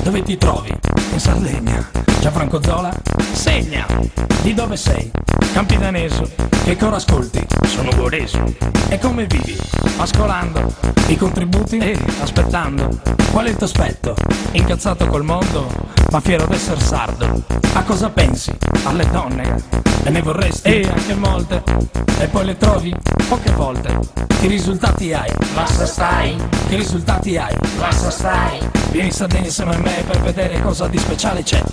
Dove ti trovi? In Sardegna. Gianfranco Zola? Segna! Di dove sei? Campidaneso. Che cosa ascolti? Sono guoreso. E come vivi? Pascolando. I contributi? Aspettando. Qual è il tuo aspetto? Incazzato col mondo? Ma fiero d'essere sardo. A cosa pensi? Alle donne? E ne vorresti? Anche molte. E poi le trovi? Poche volte. Che risultati hai? Basta stai. Che risultati hai? Basta stai. Vieni in Sardegna insieme a me per vedere cosa di speciale c'è.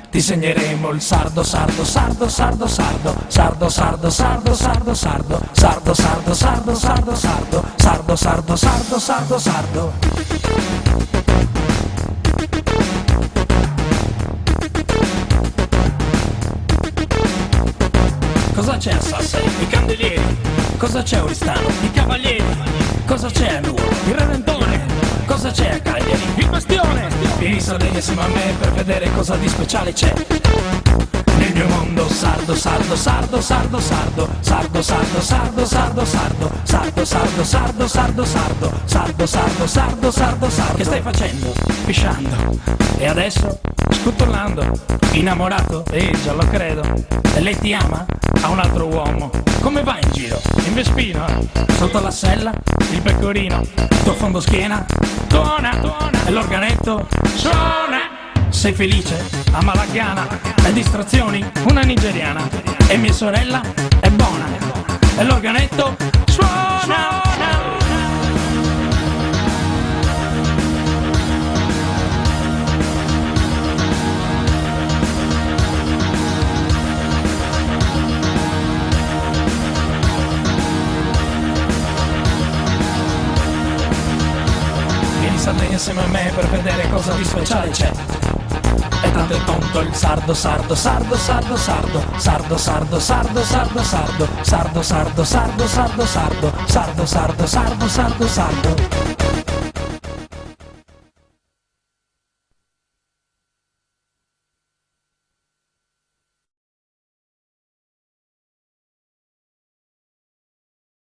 Ti segneremo il sardo, sardo, sardo, sardo, sardo, sardo, sardo, sardo, sardo, sardo, sardo, sardo, sardo, sardo, sardo, sardo, sardo, sardo, sardo, sardo. Cosa c'è a Sassari? I candelieri. Cosa c'è a Oristano? I cavalieri. Cosa c'è a Nuoro? Il Redentore. Cosa c'è a Cagliari? Il Bastione. Vieni in Sardegna insieme a me per vedere cosa di speciale c'è. Nel mio mondo sardo, sardo, sardo, sardo, sardo, sardo, sardo, sardo, sardo, sardo, sardo, sardo, sardo, sardo, sardo, sardo, sardo, sardo, sardo, sardo. Che stai facendo? Pisciando. E adesso? Scuttolando. Innamorato? Già lo credo. E lei ti ama? Ha un altro uomo. Come vai in giro? In Vespino? Sotto la sella? Il pecorino? Il tuo fondo schiena? Tuona, tuona. E l'organetto? Suona. Sei felice? Ama la Ghana. E distrazioni? Una nigeriana. E mia sorella? È buona. E l'organetto? Suona. Sardegna insieme a me per vedere cosa di speciale c'è. E tanto è tonto il sardo, sardo, sardo, sardo, sardo, sardo, sardo, sardo, sardo, sardo, sardo, sardo, sardo, sardo, sardo, sardo, sardo, sardo, sardo, sardo.